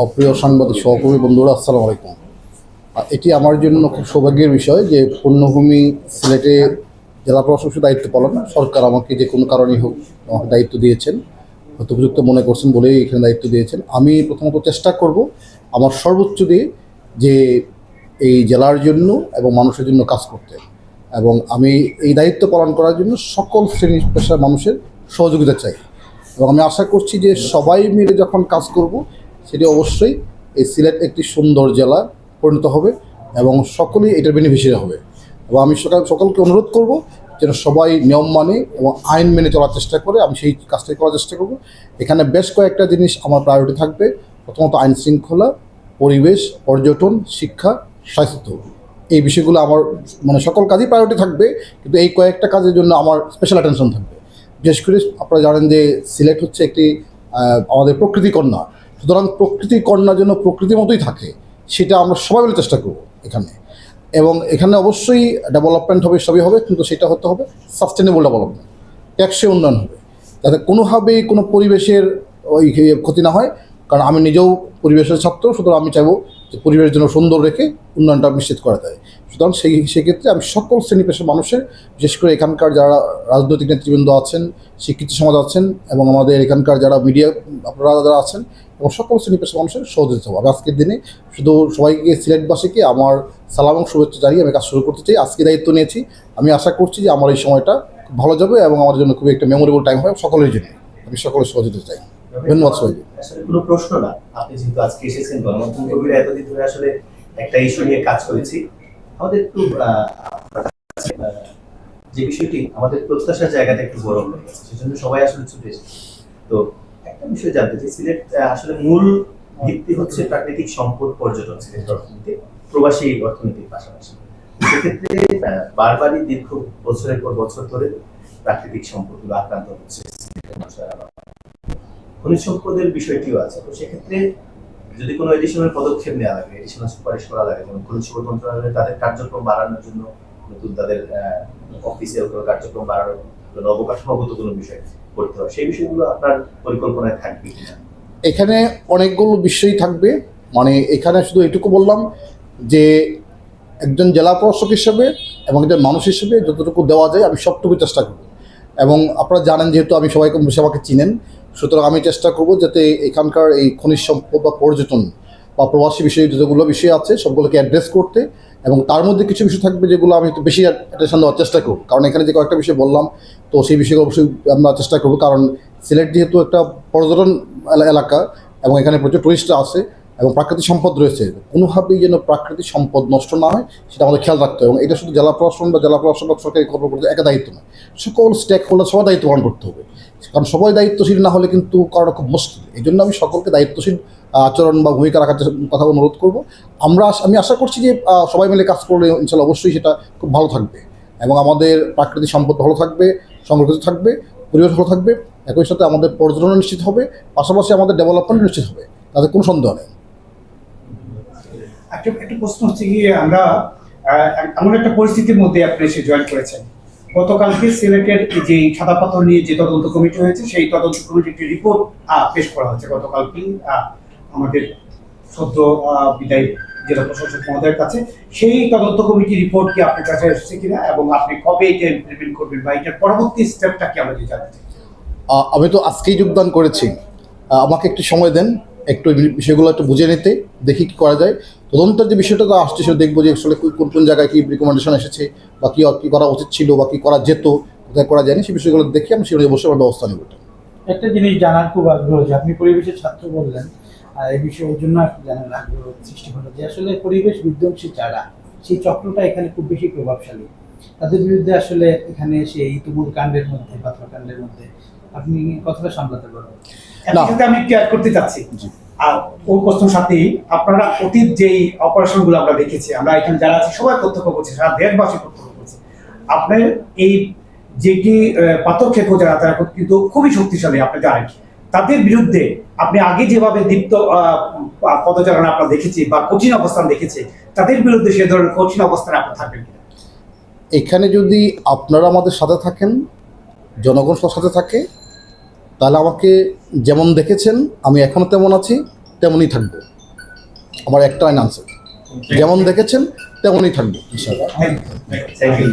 অপ্রিয় সাংবাদিক সহকর্মী বন্ধুরা, আসসালামু আলাইকুম। এটি আমার জন্য খুব সৌভাগ্যের বিষয় যে পূর্ণভূমি সিলেটে জেলা প্রশাসকের দায়িত্ব পালন সরকার আমাকে যে কোনো কারণেই হোক আমাকে দায়িত্ব দিয়েছেন, হয়তো উপযুক্ত মনে করছেন বলেই এখানে দায়িত্ব দিয়েছেন। আমি প্রথমত চেষ্টা করব আমার সর্বোচ্চ দিয়ে যে এই জেলার জন্য এবং মানুষের জন্য কাজ করতে, এবং আমি এই দায়িত্ব পালন করার জন্য সকল শ্রেণী পেশার মানুষের সহযোগিতা চাই। এবং আমি আশা করছি যে সবাই মিলে যখন কাজ করব সেটি অবশ্যই এই সিলেট একটি সুন্দর জেলা পরিণত হবে এবং সকলেই এটার বেনিফিশিয়ারি হবে। এবং আমি সকলকে অনুরোধ করব যেন সবাই নিয়ম মানে এবং আইন মেনে চলার চেষ্টা করে। আমি সেই কাজটাই করার চেষ্টা করব। এখানে বেশ কয়েকটা জিনিস আমার প্রায়োরিটি থাকবে। প্রথমত আইন শৃঙ্খলা, পরিবেশ, পর্যটন, শিক্ষা, স্বাস্থ্য, এই বিষয়গুলো আমার সকল কাজই প্রায়োরিটি থাকবে, কিন্তু এই কয়েকটা কাজের জন্য আমার স্পেশাল অ্যাটেনশন থাকবে। বিশেষ করে আপনারা জানেন যে সিলেট হচ্ছে একটি আমাদের প্রকৃতি কন্যা, সুতরাং প্রকৃতি কন্যার জন্য প্রকৃতির মতোই থাকে, সেটা আমরা সবাই মিলে চেষ্টা করব এখানে। এবং এখানে অবশ্যই ডেভেলপমেন্ট হবে, সবই হবে, কিন্তু সেটা হতে হবে সাস্টেনেবল ডেভেলপমেন্ট, টেকসই উন্নয়ন হবে, যাতে কোনোভাবেই কোনো পরিবেশের ওই ক্ষতি না হয়। কারণ আমি নিজেও পরিবেশের ছাত্র, সুতরাং আমি চাইবো যে পরিবেশের জন্য সুন্দর রেখে উন্নয়নটা নিশ্চিত করা যায়। সুতরাং সেক্ষেত্রে আমি সকল শ্রেণী পেশার মানুষের, বিশেষ করে এখানকার যারা রাজনৈতিক নেতৃবৃন্দ আছেন, শিক্ষিত সমাজ আছেন, এবং আমাদের এখানকার যারা মিডিয়া আপনারা যারা আছেন, এবং সকল শ্রেণী পেশার মানুষের সহযোগিতা হবে। আমি আজকের দিনে শুধু সবাইকে, সিলেটবাসীকে আমার সালাম এবং শুভেচ্ছা জানিয়ে আমি কাজ শুরু করতে চাই। আজকে দায়িত্ব নিয়েছি, আমি আশা করছি যে আমার এই সময়টা খুব ভালো যাবে এবং আমার জন্য খুবই একটা মেমোরেবল টাইম হবে সকলের জন্য। আমি সকলের সহযোগিতা চাই। ধন্যবাদ সবাইকে। আসলে কোনো প্রশ্ন না, আপনি যেহেতু আজকে এসেছেন গণমাধ্যম কর্মীরা এতদিন ধরে আসলে একটা ইস্যু নিয়ে কাজ করেছি, আমাদের একটু যে বিষয়টি আমাদের প্রত্যাশার জায়গাটা একটু বড় হয়ে গেছে, সেজন্য সবাই আসলে ছুটে এসেছে। তো একটা বিষয় জানতে চাই, সিলেট আসলে মূল ভিত্তি হচ্ছে প্রাকৃতিক সম্পদ, পর্যটন, সিলেট অর্থনীতি, প্রবাসী অর্থনীতির পাশাপাশি। সেক্ষেত্রে বারবারই দীর্ঘ বছরের পর বছর ধরে প্রাকৃতিক সম্পদগুলো আক্রান্ত হচ্ছে, খনিজ সম্পদের বিষয়টিও আছে। তো সেক্ষেত্রে যদি কোনো এডিশনাল পদক্ষেপ নেওয়া লাগে, এডিশনাল সুপারিশ করা লাগে, যেমন খনিজ সম্পদ মন্ত্রণালয়ে তাদের কার্যক্রম বাড়ানোর জন্য, নতুন তাদের অফিসিয়াল কোনো কার্যক্রম বাড়ানোর জন্য অবকাঠামোগত কোনো বিষয় করতে হয়, সেই বিষয়গুলো আপনার পরিকল্পনায় থাকবে কিনা? এখানে অনেকগুলো বিষয়ই থাকবে। এখানে শুধু এটুকু বললাম যে একজন জেলা প্রশাসক হিসেবে এবং একজন মানুষ হিসেবে যতটুকু দেওয়া যায় আমি সবটুকু চেষ্টা করব। এবং আপনারা জানেন, যেহেতু আমি সবাই কম বেশি আমাকে চিনেন, সুতরাং আমি চেষ্টা করব যাতে এখানকার এই খনিজ সম্পদ বা পর্যটন বা প্রবাসী বিষয় যতগুলো বিষয় আছে সবগুলোকে অ্যাড্রেস করতে, এবং তার মধ্যে কিছু বিষয় থাকবে যেগুলো আমি একটু বেশি অ্যাটেনশন দেওয়ার চেষ্টা করব। কারণ এখানে যে কয়েকটা বিষয় বললাম, তো সেই বিষয়গুলো অবশ্যই আমরা চেষ্টা করব। কারণ সিলেট যেহেতু একটা পর্যটন এলাকা এবং এখানে প্রচুর টুরিস্টরা আছে এবং প্রাকৃতিক সম্পদ রয়েছে, কোনোভাবেই যেন প্রাকৃতিক সম্পদ নষ্ট না হয় সেটা আমাদের খেয়াল রাখতে হবে। এবং এটা শুধু জেলা প্রশাসন বা জেলা প্রশাসন বা সরকারি কর্মকর্তা একা দায়িত্ব নয়, সকল স্টেক হোল্ডার সবাই দায়িত্ব পালন করতে হবে। কারণ সবাই দায়িত্বশীল না হলে কিন্তু করাটা খুব মুশকিল। এই জন্য আমি সকলকে দায়িত্বশীল আচরণ বা ভূমিকা রাখার কথা অনুরোধ করব। আমি আশা করছি যে সবাই মিলে কাজ করলে ইনশাল্লাহ অবশ্যই সেটা খুব ভালো থাকবে এবং আমাদের প্রাকৃতিক সম্পদ ভালো থাকবে, সংরক্ষিত থাকবে, পরিবেশ ভালো থাকবে, একই সাথে আমাদের পর্যটন নিশ্চিত হবে, পাশাপাশি আমাদের ডেভেলপমেন্ট নিশ্চিত হবে, তাতে কোনো সন্দেহ নেই। একটা প্রশ্ন হচ্ছে কি, আমরা এমন একটা পরিস্থিতির মধ্যে আপনি এসে জয়েন করেছেন। গতকালকে সিলেটের যে সাদা পাথর নিয়ে যে তদন্ত কমিটি হয়েছে, সেই তদন্ত কমিটির একটি রিপোর্ট পেশ করা হয়েছে গতকালকে আমাদের সদ্য বিদায়ী জেলা প্রশাসক মহোদয়ের কাছে। সেই তদন্ত কমিটির রিপোর্ট কি আপনার কাছে এসেছে কিনা, এবং আপনি কবে এটা ইমপ্লিমেন্ট করবেন বা এটার পরবর্তী স্টেপটা কি আমরা জানতে চাই? আমি তো আজকেই যোগদান করেছি, আমাকে একটু সময় দেন, একটু বিষয়গুলো একটু বুঝে নিতে, দেখি কী করা যায়। তদন্তের যে বিষয়টা তো আসছে সেটা দেখবো যে আসলে কোন কোন জায়গায় কী রিকমেন্ডেশন এসেছে বা কী করা উচিত ছিল বা কী করা যেত, কোথায় করা যায়নি, সেই বিষয়গুলো দেখে আমি সেগুলো অবশ্যই আমার ব্যবস্থা নেব। একটা জিনিস জানার খুব আগ্রহ, যে আপনি পরিবেশের ছাত্র বললেন, আর এই বিষয়ে জন্য আপনি জানার আগ্রহ সৃষ্টি হলো যে আসলে পরিবেশ বিধ্বংসী যারা, সেই চক্রটা এখানে খুব বেশি প্রভাবশালী। তাদের বিরুদ্ধে আসলে এখানে সেই তুমুল কাণ্ডের মধ্যে, পাথরকাণ্ডের মধ্যে আপনি কতটা সামলাতে পারবেন? আমি একটু অ্যাড করতে চাচ্ছি, আর ওই প্রশ্নের সাথেই আপনারা অতীত যেই অপারেশন গুলো আমরা দেখেছি, আমরা এখানে যারা আছি সবাই প্রত্যক্ষ করছি, সারা দেশবাসী প্রত্যক্ষ করছে, আপনার এই যেটি পাথর ক্ষেপক যারা, তারা কিন্তু খুবই শক্তিশালী, আপনি জানেন। তাদের বিরুদ্ধে আপনি আগে যেভাবে দীপ্ত পদচারণা আপনারা দেখেছি বা কঠিন অবস্থান দেখেছি, তাদের বিরুদ্ধে সে ধরনের কঠিন অবস্থানে আপনি থাকবেন কিনা? এখানে যদি আপনারা আমাদের সাথে থাকেন, জনগণ সাথে থাকে, তাহলে আমাকে যেমন দেখেছেন আমি এখনও তেমন আছি, তেমনই থাকবো। আমার একটা আনসার, যেমন দেখেছেন তেমনই থাকবো ইনশাআল্লাহ। Thank you